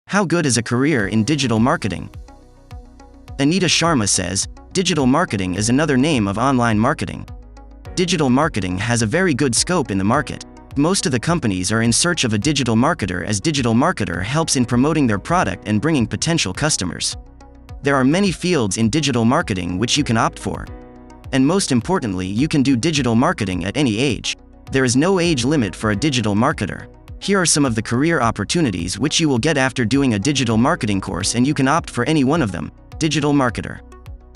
How good is a career in digital marketing? Anita Sharma says, digital marketing is another name of online marketing. Digital marketing has a very good scope in the market. Most of the companies are in search of a digital marketer, as digital marketer helps in promoting their product and bringing potential customers. There are many fields in digital marketing which you can opt for. And most importantly, you can do digital marketing at any age. There is no age limit for a digital marketer. Here are some of the career opportunities which you will get after doing a digital marketing course, and you can opt for any one of them. Digital marketer.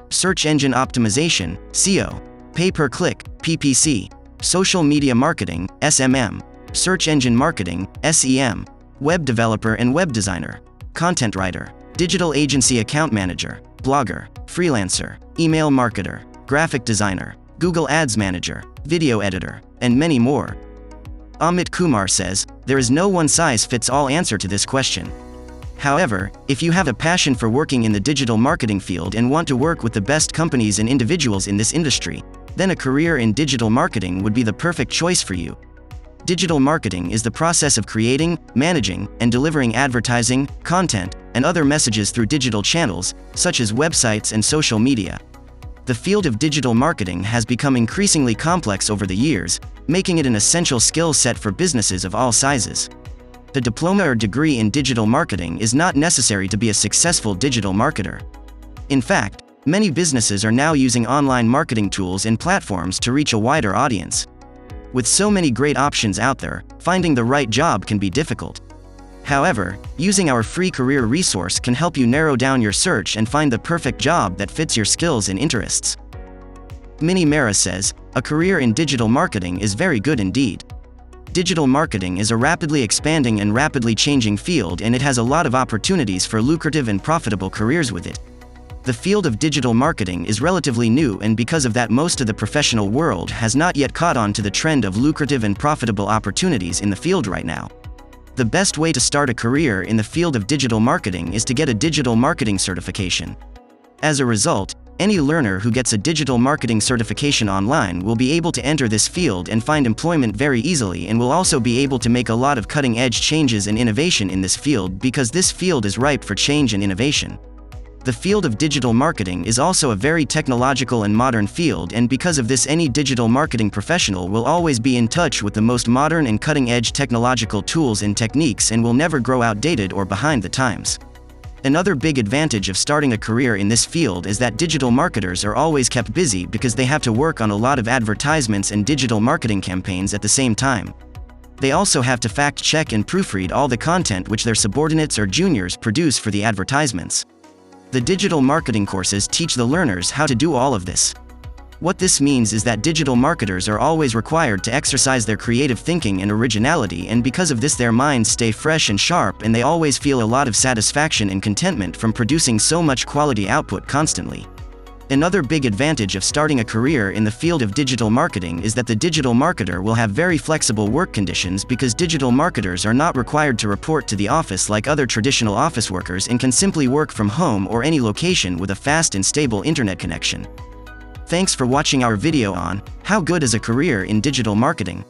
Search engine optimization, SEO. Pay-per-click, PPC. Social media marketing, SMM. Search engine marketing, SEM. Web developer and web designer. Content writer. Digital agency account manager. Blogger. Freelancer. Email marketer. Graphic designer. Google Ads manager. Video editor. And many more. Amit Kumar says, there is no one-size-fits-all answer to this question. However, if you have a passion for working in the digital marketing field and want to work with the best companies and individuals in this industry, then a career in digital marketing would be the perfect choice for you. Digital marketing is the process of creating, managing, and delivering advertising, content, and other messages through digital channels, such as websites and social media. The field of digital marketing has become increasingly complex over the years, making it an essential skill set for businesses of all sizes. The diploma or degree in digital marketing is not necessary to be a successful digital marketer. In fact, many businesses are now using online marketing tools and platforms to reach a wider audience. With so many great options out there, finding the right job can be difficult. However, using our free career resource can help you narrow down your search and find the perfect job that fits your skills and interests. Minnie Mara says, a career in digital marketing is very good indeed. Digital marketing is a rapidly expanding and rapidly changing field, and it has a lot of opportunities for lucrative and profitable careers with it. The field of digital marketing is relatively new, and because of that, most of the professional world has not yet caught on to the trend of lucrative and profitable opportunities in the field right now. The best way to start a career in the field of digital marketing is to get a digital marketing certification. As a result, any learner who gets a digital marketing certification online will be able to enter this field and find employment very easily, and will also be able to make a lot of cutting-edge changes and innovation in this field, because this field is ripe for change and innovation. The field of digital marketing is also a very technological and modern field, and because of this, any digital marketing professional will always be in touch with the most modern and cutting-edge technological tools and techniques, and will never grow outdated or behind the times. Another big advantage of starting a career in this field is that digital marketers are always kept busy, because they have to work on a lot of advertisements and digital marketing campaigns at the same time. They also have to fact-check and proofread all the content which their subordinates or juniors produce for the advertisements. The digital marketing courses teach the learners how to do all of this. What this means is that digital marketers are always required to exercise their creative thinking and originality, and because of this, their minds stay fresh and sharp, and they always feel a lot of satisfaction and contentment from producing so much quality output constantly. Another big advantage of starting a career in the field of digital marketing is that the digital marketer will have very flexible work conditions, because digital marketers are not required to report to the office like other traditional office workers, and can simply work from home or any location with a fast and stable internet connection. Thanks for watching our video on how good is a career in digital marketing.